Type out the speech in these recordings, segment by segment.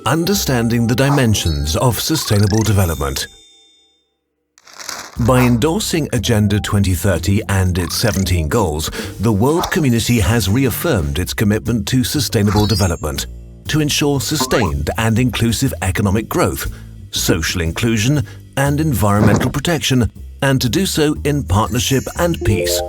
Understanding the dimensions of sustainable development. By endorsing Agenda 2030 and its 17 goals, the world community has reaffirmed its commitment to sustainable development, to ensure sustained and inclusive economic growth, social inclusion and environmental protection, and to do so in partnership and peace.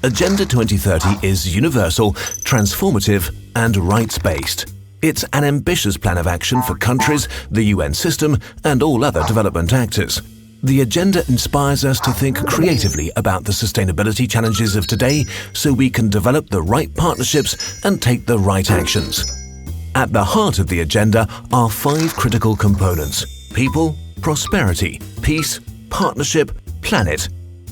Agenda 2030 is universal, transformative and rights-based. It's an ambitious plan of action for countries, the UN system and all other development actors. The agenda inspires us to think creatively about the sustainability challenges of today so we can develop the right partnerships and take the right actions. At the heart of the agenda are 5 critical components: people, prosperity, peace, partnership, planet.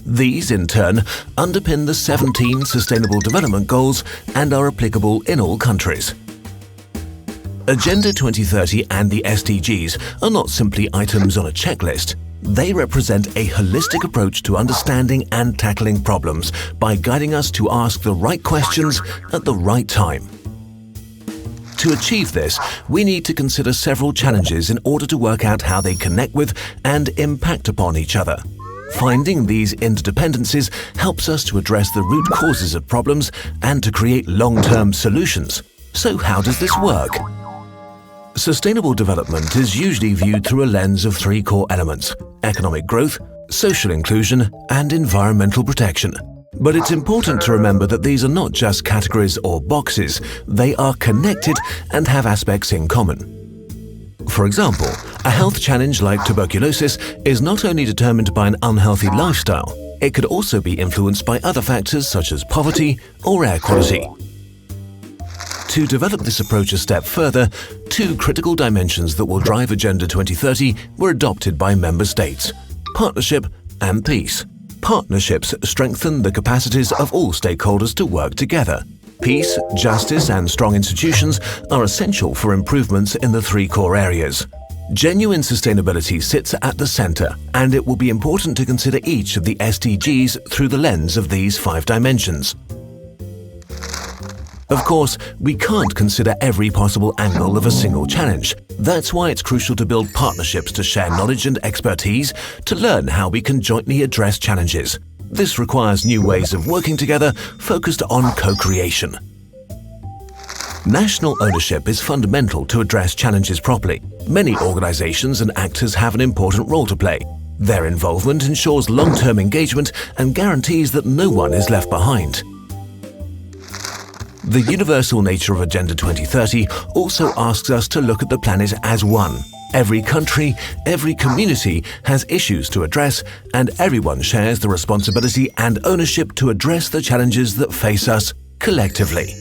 These, in turn, underpin the 17 Sustainable Development Goals and are applicable in all countries. Agenda 2030 and the SDGs are not simply items on a checklist. They represent a holistic approach to understanding and tackling problems by guiding us to ask the right questions at the right time. To achieve this, we need to consider several challenges in order to work out how they connect with and impact upon each other. Finding these interdependencies helps us to address the root causes of problems and to create long-term solutions. So how does this work? Sustainable development is usually viewed through a lens of 3 core elements: economic growth, social inclusion, and environmental protection. But it's important to remember that these are not just categories or boxes, they are connected and have aspects in common. For example, a health challenge like tuberculosis is not only determined by an unhealthy lifestyle, it could also be influenced by other factors such as poverty or air quality. To develop this approach a step further, 2 critical dimensions that will drive Agenda 2030 were adopted by member states: partnership and peace. Partnerships strengthen the capacities of all stakeholders to work together. Peace, justice, and strong institutions are essential for improvements in the 3 core areas. Genuine sustainability sits at the center, and it will be important to consider each of the SDGs through the lens of these 5 dimensions. Of course, we can't consider every possible angle of a single challenge. That's why it's crucial to build partnerships to share knowledge and expertise, to learn how we can jointly address challenges. This requires new ways of working together, focused on co-creation. National ownership is fundamental to address challenges properly. Many organizations and actors have an important role to play. Their involvement ensures long-term engagement and guarantees that no one is left behind. The universal nature of Agenda 2030 also asks us to look at the planet as one. Every country, every community has issues to address, and everyone shares the responsibility and ownership to address the challenges that face us collectively.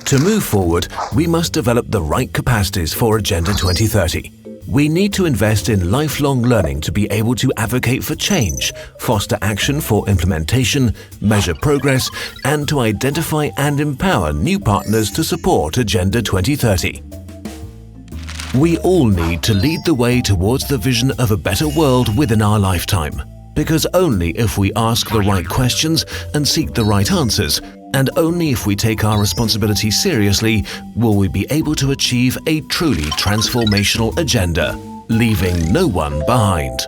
To move forward, we must develop the right capacities for Agenda 2030. We need to invest in lifelong learning to be able to advocate for change, foster action for implementation, measure progress, and to identify and empower new partners to support Agenda 2030. We all need to lead the way towards the vision of a better world within our lifetime. Because only if we ask the right questions and seek the right answers, and only if we take our responsibility seriously, will we be able to achieve a truly transformational agenda, leaving no one behind.